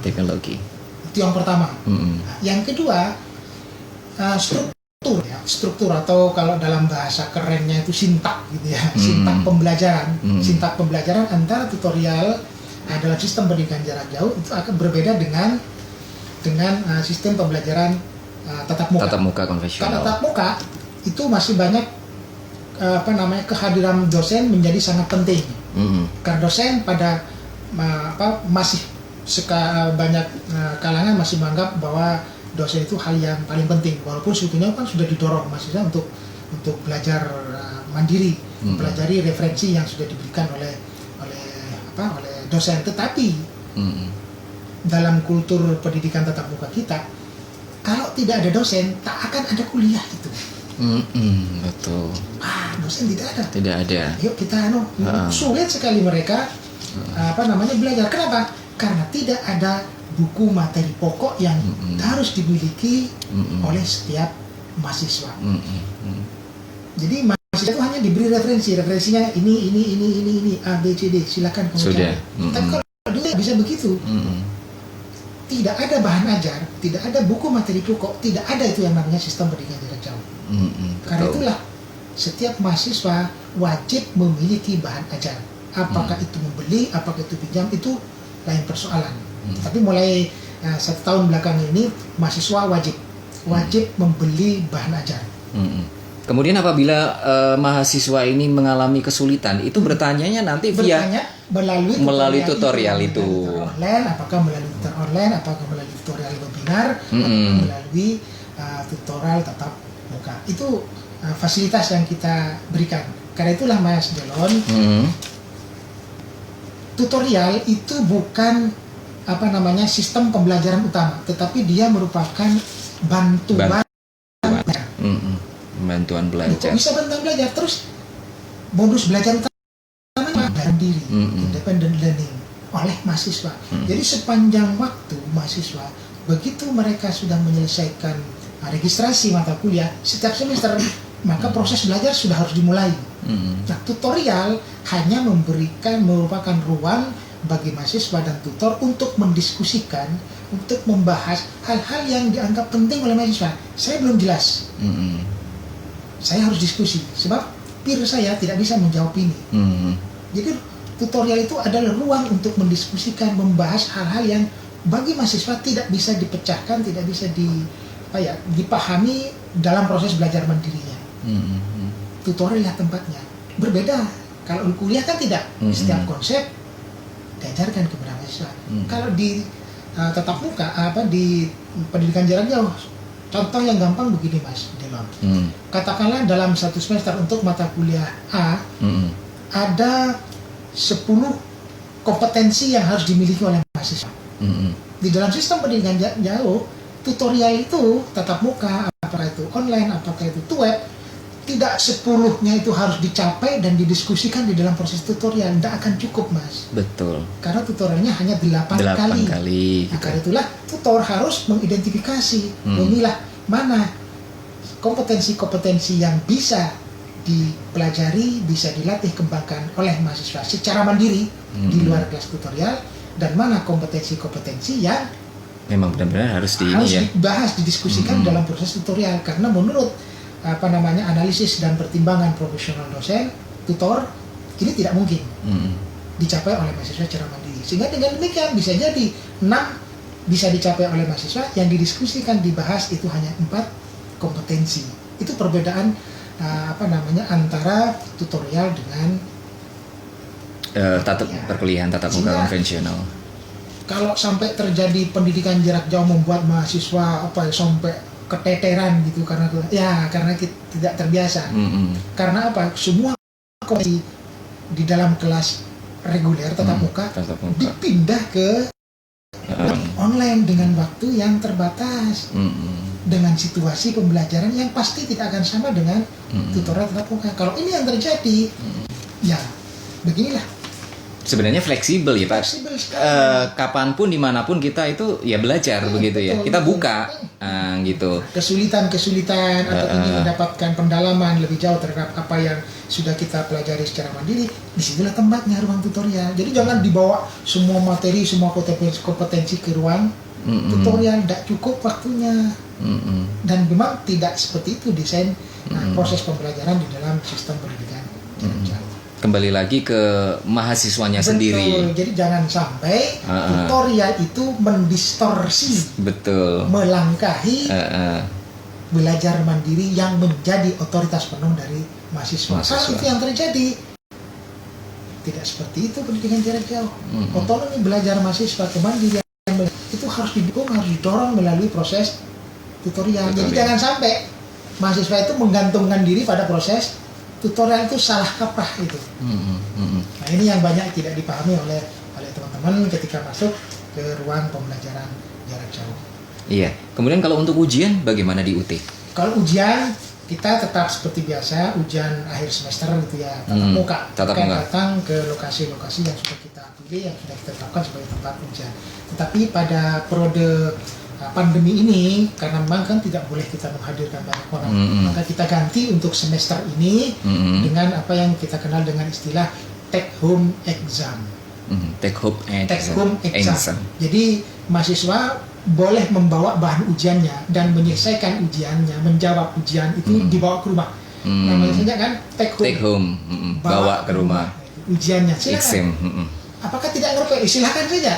S1: Teknologi.
S2: Itu yang pertama. Nah, yang kedua struktur ya, struktur atau kalau dalam bahasa kerennya itu sintak gitu ya, sintak pembelajaran. Sintak pembelajaran antara tutorial dalam sistem pendidikan jarak jauh itu akan berbeda dengan sistem pembelajaran tatap muka.
S1: Tatap muka konvensional.
S2: Kalau tatap muka itu masih banyak kehadiran dosen menjadi sangat penting. Karena dosen pada masih banyak kalangan masih menganggap bahwa dosen itu hal yang paling penting, walaupun sebetulnya kan sudah didorong mahasiswa untuk belajar mandiri, mempelajari referensi yang sudah diberikan oleh dosen. Tetapi dalam kultur pendidikan tatap muka kita, kalau tidak ada dosen, tak akan ada kuliah itu.
S1: Betul.
S2: Dosen tidak ada.
S1: Tidak ada.
S2: Yuk kita sulit sekali mereka belajar. Kenapa? Karena tidak ada buku materi pokok yang harus dimiliki oleh setiap mahasiswa. Jadi mahasiswa itu hanya diberi referensinya ini A B C D, silakan kamu cari. Tapi kalau dulu bisa begitu, tidak ada bahan ajar, tidak ada buku materi pokok, tidak ada itu yang namanya sistem pendidikan jarak jauh. Karena itulah setiap mahasiswa wajib memiliki bahan ajar. Apakah itu membeli, apakah itu pinjam, itu lain persoalan. Tapi mulai 1 tahun belakang ini mahasiswa wajib membeli bahan ajar.
S1: Kemudian apabila mahasiswa ini mengalami kesulitan, itu bertanyanya nanti melalui tutorial itu.
S2: Apakah melalui tutorial online, apakah melalui tutorial webinar, apakah melalui tutorial tatap muka. Itu fasilitas yang kita berikan. Karena itulah Mas Delon, tutorial itu bukan sistem pembelajaran utama, tetapi dia merupakan bantuan
S1: belajar.
S2: Bisa bantuan belajar. Terus modus belajar utamanya belajar diri, independent learning oleh mahasiswa. Jadi sepanjang waktu mahasiswa, begitu mereka sudah menyelesaikan registrasi mata kuliah setiap semester, maka proses belajar sudah harus dimulai. Nah, tutorial hanya merupakan ruang bagi mahasiswa dan tutor untuk mendiskusikan, untuk membahas hal-hal yang dianggap penting oleh mahasiswa. Saya belum jelas, saya harus diskusi, sebab peer saya tidak bisa menjawab ini. Jadi tutorial itu adalah ruang untuk mendiskusikan, membahas hal-hal yang bagi mahasiswa tidak bisa dipecahkan, tidak bisa dipahami dalam proses belajar mandirinya. Tutorial tempatnya berbeda. Kalau kuliah kan tidak, setiap konsep diajarkan kepada mahasiswa. Kalau di tatap muka, di pendidikan jarak jauh, contoh yang gampang begini Mas Delon. Katakanlah dalam 1 semester untuk mata kuliah A, ada 10 kompetensi yang harus dimiliki oleh mahasiswa. Di dalam sistem pendidikan jauh, tutorial itu tatap muka, apakah itu online, apakah itu web, tidak 10-nya itu harus dicapai dan didiskusikan di dalam proses tutorial. Tidak akan cukup Mas.
S1: Betul.
S2: Karena tutorialnya hanya 8 kali. Nah, karena itulah tutor harus mengidentifikasi, memilah mana kompetensi-kompetensi yang bisa dipelajari, bisa dilatih kembangkan oleh mahasiswa secara mandiri di luar kelas tutorial, dan mana kompetensi-kompetensi yang
S1: memang benar-benar harus
S2: dibahas, didiskusikan dalam proses tutorial. Karena menurut analisis dan pertimbangan profesional dosen, tutor, ini tidak mungkin. dicapai oleh mahasiswa secara mandiri. Sehingga dengan demikian bisa jadi 6 bisa dicapai oleh mahasiswa, yang didiskusikan, dibahas itu hanya 4 kompetensi. Itu perbedaan antara tutorial dengan
S1: perkuliahan tatap muka konvensional.
S2: Kalau sampai terjadi pendidikan jarak jauh membuat mahasiswa sampai keteteran gitu karena tidak terbiasa. Karena semua kompetensi di dalam kelas reguler tatap muka dipindah ke online dengan waktu yang terbatas, dengan situasi pembelajaran yang pasti tidak akan sama dengan tutorial tatap muka. Kalau ini yang terjadi, ya beginilah.
S1: Sebenarnya fleksibel ya Pak.
S2: Fleksibel
S1: kapanpun dimanapun kita itu ya belajar begitu ya. Kita buka gitu.
S2: Kesulitan atau ingin mendapatkan pendalaman lebih jauh terhadap apa yang sudah kita pelajari secara mandiri, disitulah tempatnya ruang tutorial. Jadi jangan dibawa semua materi, semua kompetensi ke ruang tutorial, tidak cukup waktunya. Dan memang tidak seperti itu desain proses pembelajaran di dalam sistem pendidikan jarak jauh.
S1: Kembali lagi ke mahasiswanya sendiri.
S2: Jadi jangan sampai tutorial itu mendistorsi, melangkahi belajar mandiri yang menjadi otoritas penuh dari mahasiswa. Kalau itu yang terjadi, tidak seperti itu pendidikan jarak jauh. Otonomi belajar mahasiswa, kemandirian itu harus didukung, harus didorong melalui proses tutorial. Jadi jangan sampai mahasiswa itu menggantungkan diri pada proses tutorial, itu salah kaprah itu. Nah ini yang banyak tidak dipahami oleh teman-teman ketika masuk ke ruang pembelajaran jarak jauh.
S1: Iya. Kemudian kalau untuk ujian bagaimana di UT? Kalau
S2: ujian kita tetap seperti biasa, ujian akhir semester gitu ya, tatap muka. Datang ke lokasi-lokasi yang sudah kita pilih, yang sudah kita tetapkan sebagai tempat ujian. Tetapi pada periode pandemi ini, karena memang kan tidak boleh kita menghadirkan banyak orang, maka kita ganti untuk semester ini dengan apa yang kita kenal dengan istilah take home exam.
S1: Take home exam.
S2: Jadi mahasiswa boleh membawa bahan ujiannya dan menyelesaikan ujiannya, menjawab ujian itu dibawa ke rumah. Namanya saja kan take home.
S1: Bawa ke rumah
S2: ujiannya. Silakan. Apakah tidak ngerti? Silakan saja.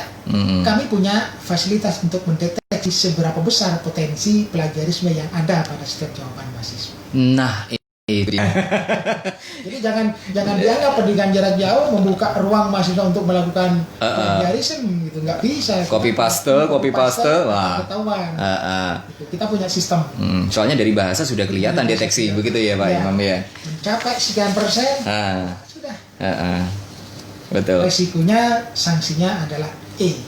S2: Kami punya fasilitas untuk mendeteksi seberapa besar potensi plagiarisme yang ada pada setiap jawaban mahasiswa.
S1: Nah, itu dia.
S2: Jadi jangan dianggap pendidikan jarak jauh membuka ruang mahasiswa untuk melakukan plagiarisme gitu, nggak bisa.
S1: Copy paste, wah.
S2: Ketahuan. Kita punya sistem.
S1: Soalnya dari bahasa sudah kelihatan deteksi begitu ya Pak Imam ya.
S2: Mencapai sekian persen, sudah.
S1: Betul.
S2: Resikonya, sanksinya adalah E.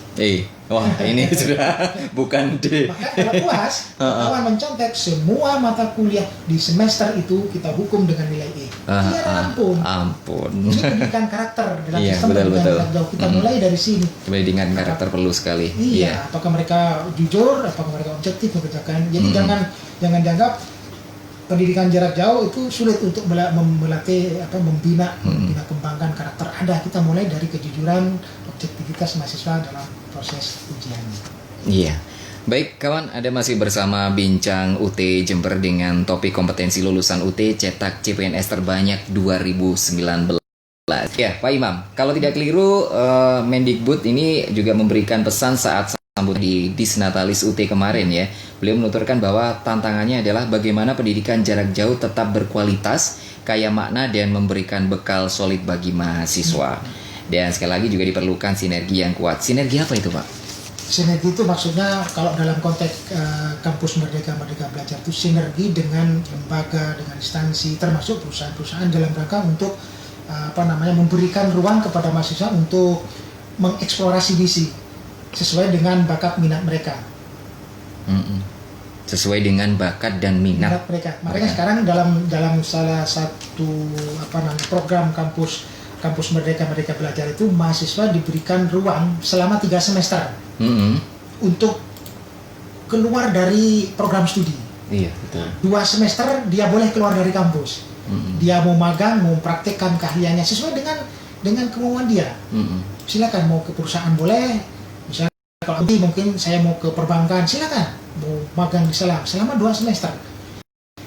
S1: Wah, ini sudah bukan D.
S2: Maka kalau puas, kawan mencontek semua mata kuliah di semester itu kita hukum dengan nilai E.
S1: Ampun.
S2: Ini pendidikan karakter dalam sistem pendidikan jarak jauh. Kita mulai dari sini.
S1: Pendidikan karakter perlu sekali.
S2: Iya. Apakah mereka jujur? Apakah mereka objektif mengerjakan? Jadi jangan dianggap pendidikan jarak jauh itu sulit untuk melatih membina kembangkan karakter. Kita mulai dari kejujuran, objektivitas mahasiswa dalam proses ujian.
S1: Iya. Baik kawan, Anda masih bersama Bincang UT Jember dengan topik kompetensi lulusan UT cetak CPNS terbanyak 2019. Ya, Pak Imam, kalau tidak keliru Mendikbud ini juga memberikan pesan saat sambut di Disnatalis UT kemarin ya. Beliau menuturkan bahwa tantangannya adalah bagaimana pendidikan jarak jauh tetap berkualitas, kaya makna dan memberikan bekal solid bagi mahasiswa. Dan sekali lagi juga diperlukan sinergi yang kuat. Sinergi apa itu Pak?
S2: Sinergi itu maksudnya kalau dalam konteks kampus Merdeka Belajar itu sinergi dengan lembaga, dengan instansi, termasuk perusahaan-perusahaan dalam rangka untuk memberikan ruang kepada mahasiswa untuk mengeksplorasi diri sesuai dengan bakat minat mereka.
S1: Sesuai dengan bakat dan minat
S2: mereka. Makanya sekarang dalam salah satu program kampus Merdeka Belajar itu mahasiswa diberikan ruang selama 3 semester untuk keluar dari program studi.
S1: Iya, betul.
S2: 2 semester dia boleh keluar dari kampus. Dia mau magang, mau praktekkan keahliannya sesuai dengan kemauan dia. Silakan, mau ke perusahaan boleh. Misalnya kalau mungkin saya mau ke perbankan, silakan. Mau magang di selama 2 semester.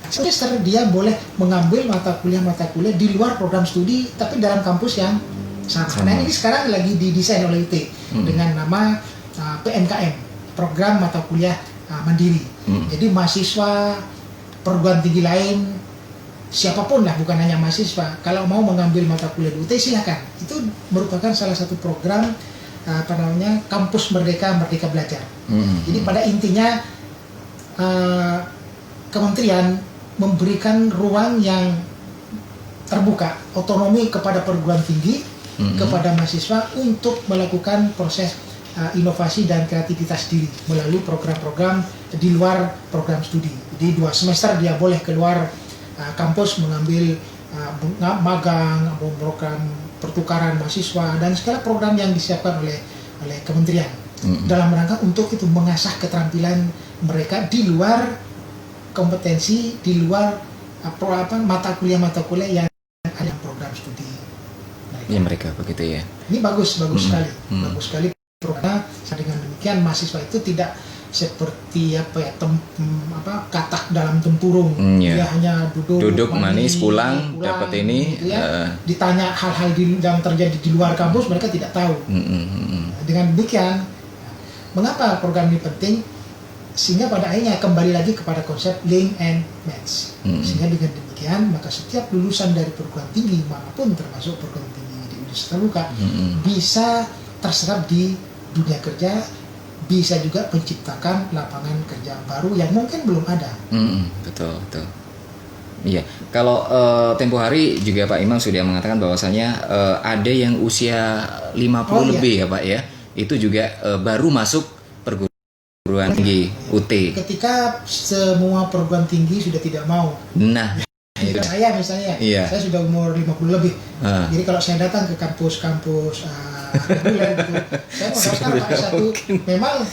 S2: Semester dia boleh mengambil mata kuliah di luar program studi tapi dalam kampus yang sama. Nah ini sekarang lagi didesain oleh UT dengan nama PMKM, Program Mata Kuliah Mandiri. Jadi mahasiswa perguruan tinggi lain, siapapun lah, bukan hanya mahasiswa, kalau mau mengambil mata kuliah di UT silakan. Itu merupakan salah satu program Kampus Merdeka Belajar. Jadi pada intinya kementerian memberikan ruang yang terbuka, otonomi kepada perguruan tinggi, kepada mahasiswa untuk melakukan proses inovasi dan kreativitas diri melalui program-program di luar program studi. Jadi 2 semester dia boleh keluar kampus mengambil magang, program pertukaran mahasiswa dan segala program yang disiapkan oleh kementerian dalam rangka untuk itu mengasah keterampilan mereka di luar kompetensi, di luar mata kuliah yang ada program studi
S1: mereka begitu ya.
S2: Ini bagus sekali, bagus sekali programnya. Dengan demikian mahasiswa itu tidak seperti katak dalam tempurung. Dia hanya duduk manis pulang
S1: dapat ini
S2: gitu ya. Ditanya hal-hal yang terjadi di luar kampus mereka tidak tahu. Dengan demikian, mengapa program ini penting? Sehingga pada akhirnya kembali lagi kepada konsep link and match. Sehingga dengan demikian maka setiap lulusan dari perguruan tinggi manapun, termasuk perguruan tinggi di Universitas Terbuka, bisa terserap di dunia kerja, bisa juga menciptakan lapangan kerja baru yang mungkin belum ada.
S1: Betul. Iya, kalau tempo hari juga Pak Imam sudah mengatakan bahwasanya ada yang usia 50 lebih ya Pak ya, itu juga baru masuk perguruan tinggi UT.
S2: Ketika semua perguruan tinggi sudah tidak mau.
S1: Nah,
S2: saya misalnya, saya sudah umur 50 lebih. Jadi kalau saya datang ke kampus reguler gitu, saya mau daftar Pak S1. Memang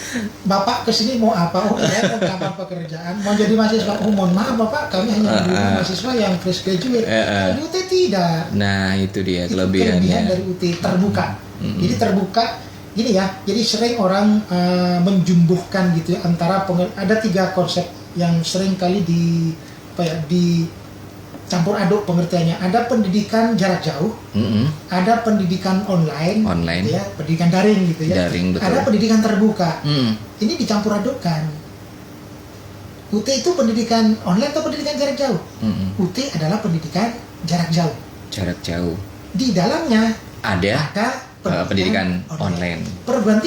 S2: Bapak kesini mau apa? Saya mau melamar pekerjaan, mau jadi mahasiswa. Mohon maaf Bapak, kami hanya menerima mahasiswa yang fresh graduate. Di UT tidak.
S1: Nah, itu dia kelebihannya.
S2: Kelebihan dari UT terbuka. Jadi terbuka. Gini ya, jadi sering orang menjumbuhkan gitu ya, antara ada 3 konsep yang sering kali campur aduk pengertiannya. Ada pendidikan jarak jauh, ada pendidikan online gitu ya, pendidikan daring gitu ya,
S1: daring, betul.
S2: Ada pendidikan terbuka. Ini dicampur adukkan. UT itu pendidikan online atau pendidikan jarak jauh? UT adalah pendidikan jarak jauh.
S1: Jarak jauh.
S2: Di dalamnya ada
S1: pendidikan online.
S2: Perguruan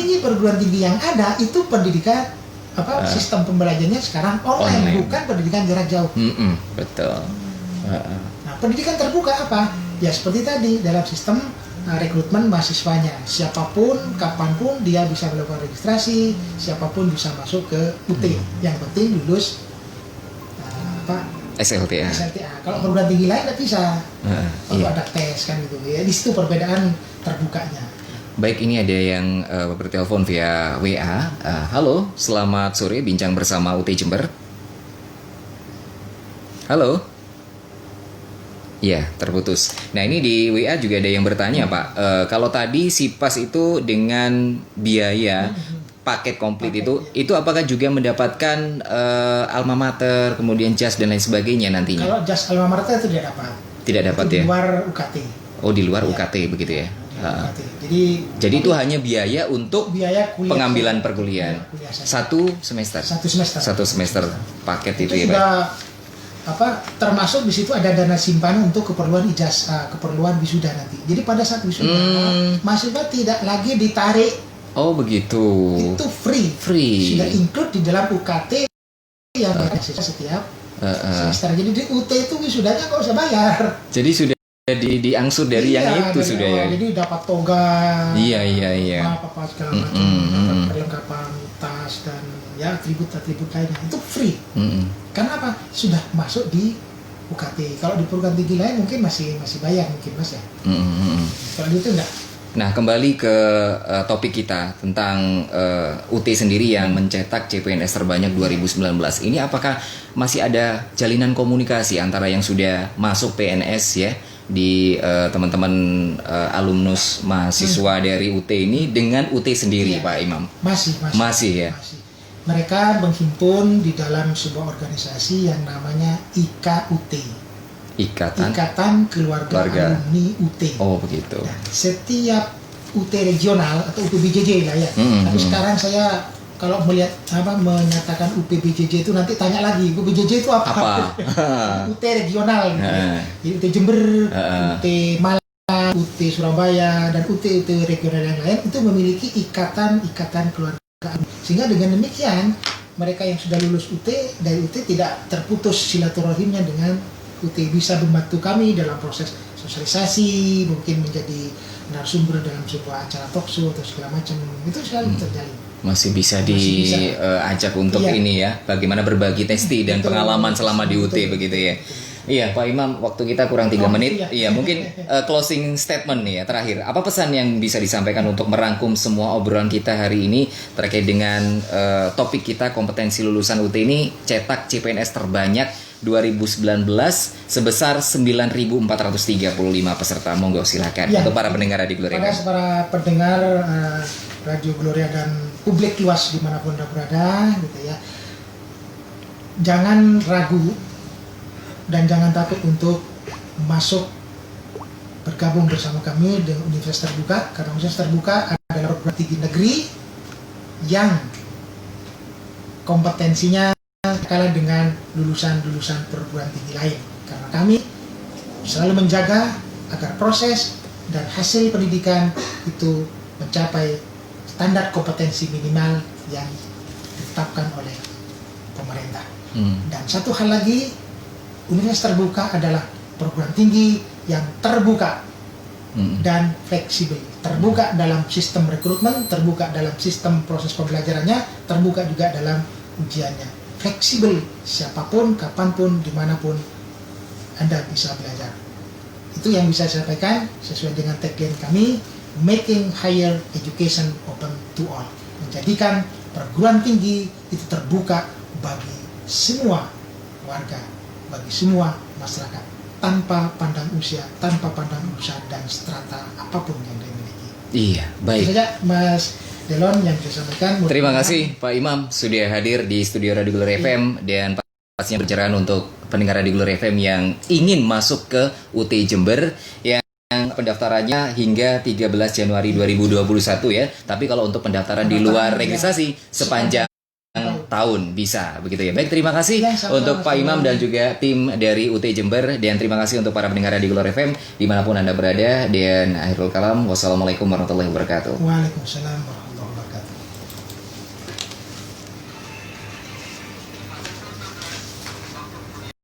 S2: tinggi yang ada itu pendidikan sistem pembelajarannya sekarang online, bukan pendidikan jarak jauh.
S1: Betul.
S2: Nah, pendidikan terbuka apa? Ya seperti tadi, dalam sistem rekrutmen mahasiswanya, siapapun, kapanpun dia bisa melakukan registrasi, siapapun bisa masuk ke UT. Yang penting lulus
S1: SLTA.
S2: Kalau perguruan tinggi lain tidak bisa. Kalau ada tes kan gitu ya. Di situ perbedaan terbukanya.
S1: Baik, ini ada yang bertelepon via WA. Halo, selamat sore, bincang bersama UT Jember. Halo. Iya, terputus. Nah, ini di WA juga ada yang bertanya, Pak. Kalau tadi SIPAS itu dengan biaya paket komplit itu apakah juga mendapatkan alma mater, kemudian jas dan lain sebagainya nantinya?
S2: Kalau jas alma mater itu tidak dapat.
S1: Tidak dapat
S2: itu
S1: ya?
S2: Di luar UKT.
S1: Oh, di luar UKT begitu ya?
S2: Jadi
S1: itu hanya biaya untuk
S2: biaya kuliah,
S1: pengambilan perkuliahan. Satu semester paket itu ya, Pak?
S2: Termasuk di situ ada dana simpanan untuk keperluan keperluan wisuda nanti. Jadi pada saat wisuda mahasiswa tidak lagi ditarik.
S1: Oh begitu.
S2: Itu free. Sudah include di dalam UKT yang mahasiswa setiap semester. Jadi di UT itu wisudanya nggak usah bayar.
S1: Jadi sudah diangsur dari yang itu sudah ya.
S2: Jadi dapat toga.
S1: Iya.
S2: Apa segala macam, perlengkapan tas dan ya atribut lainnya itu free. Karena apa? Sudah masuk di UKT. Kalau di perguruan tinggi lain mungkin masih bayar mungkin Mas ya. Kalau itu enggak.
S1: Nah, kembali ke topik kita tentang UT sendiri yang mencetak CPNS terbanyak 2019. Ini apakah masih ada jalinan komunikasi antara yang sudah masuk PNS ya di teman-teman alumnus mahasiswa dari UT ini dengan UT sendiri, Pak Imam? Masih ya. Mereka
S2: menghimpun di dalam sebuah organisasi yang namanya IKUT. Ikatan Keluarga Alumni UT.
S1: Oh begitu.
S2: Nah, setiap UT regional atau UPBJJ lah ya. Tapi sekarang saya kalau menyatakan UPBJJ itu nanti tanya lagi UPBJJ itu apa? UT regional gitu. Jadi UT Jember, UT Malang, UT Surabaya dan UT regional yang lain itu memiliki ikatan keluarga. Sehingga dengan demikian mereka yang sudah lulus UT dari UT tidak terputus silaturahimnya dengan UT, bisa membantu kami dalam proses sosialisasi, mungkin menjadi narasumber dalam sebuah acara talkshow atau segala macam, itu selalu terjalin.
S1: Masih bisa diajak untuk ini ya, bagaimana berbagi testi dan pengalaman selama di UT begitu ya. Iya Pak Imam, waktu kita kurang 3 menit. Iya mungkin closing statement nih ya terakhir. Apa pesan yang bisa disampaikan untuk merangkum semua obrolan kita hari ini terkait dengan topik kita kompetensi lulusan UT ini, cetak CPNS terbanyak 2019 sebesar 9.435 peserta. Monggo silakan
S2: ya,
S1: untuk para pendengar Radio Gloria.
S2: Pada para pendengar Radio Gloria dan publik luas dimanapun Anda berada, gitu ya. Jangan ragu dan jangan takut untuk masuk bergabung bersama kami dengan Universitas Terbuka, karena Universitas Terbuka adalah perguruan tinggi negeri yang kompetensinya kalah dengan lulusan-lulusan perguruan tinggi lain, karena kami selalu menjaga agar proses dan hasil pendidikan itu mencapai standar kompetensi minimal yang ditetapkan oleh pemerintah. Dan satu hal lagi, Universitas Terbuka adalah perguruan tinggi yang terbuka dan fleksibel. Terbuka dalam sistem rekrutmen, terbuka dalam sistem proses pembelajarannya, terbuka juga dalam ujiannya. Fleksibel, siapapun, kapanpun, dimanapun Anda bisa belajar. Itu yang bisa saya sampaikan sesuai dengan tagline kami, Making Higher Education Open to All. Menjadikan perguruan tinggi itu terbuka bagi semua warga, bagi semua masyarakat, tanpa pandang usia, tanpa pandang usaha dan strata apapun yang dimiliki.
S1: Iya, baik.
S2: Itu saja Mas Delon yang bisa sampaikan.
S1: Terima kasih Pak Imam sudah hadir di studio Radio Gloria FM dan pastinya berjalan untuk pendengar Radio Gloria FM yang ingin masuk ke UT Jember yang pendaftarannya hingga 13 Januari 2021 ya. Tapi kalau untuk pendaftaran di luar registrasi sepanjang tahun bisa begitu ya. Baik, terima kasih untuk Pak Imam dan juga tim dari UT Jember, dan terima kasih untuk para pendengar di Gloria FM dimanapun Anda berada. Dan akhirul kalam, wassalamualaikum warahmatullahi wabarakatuh.
S2: Waalaikumsalam warahmatullahi wabarakatuh.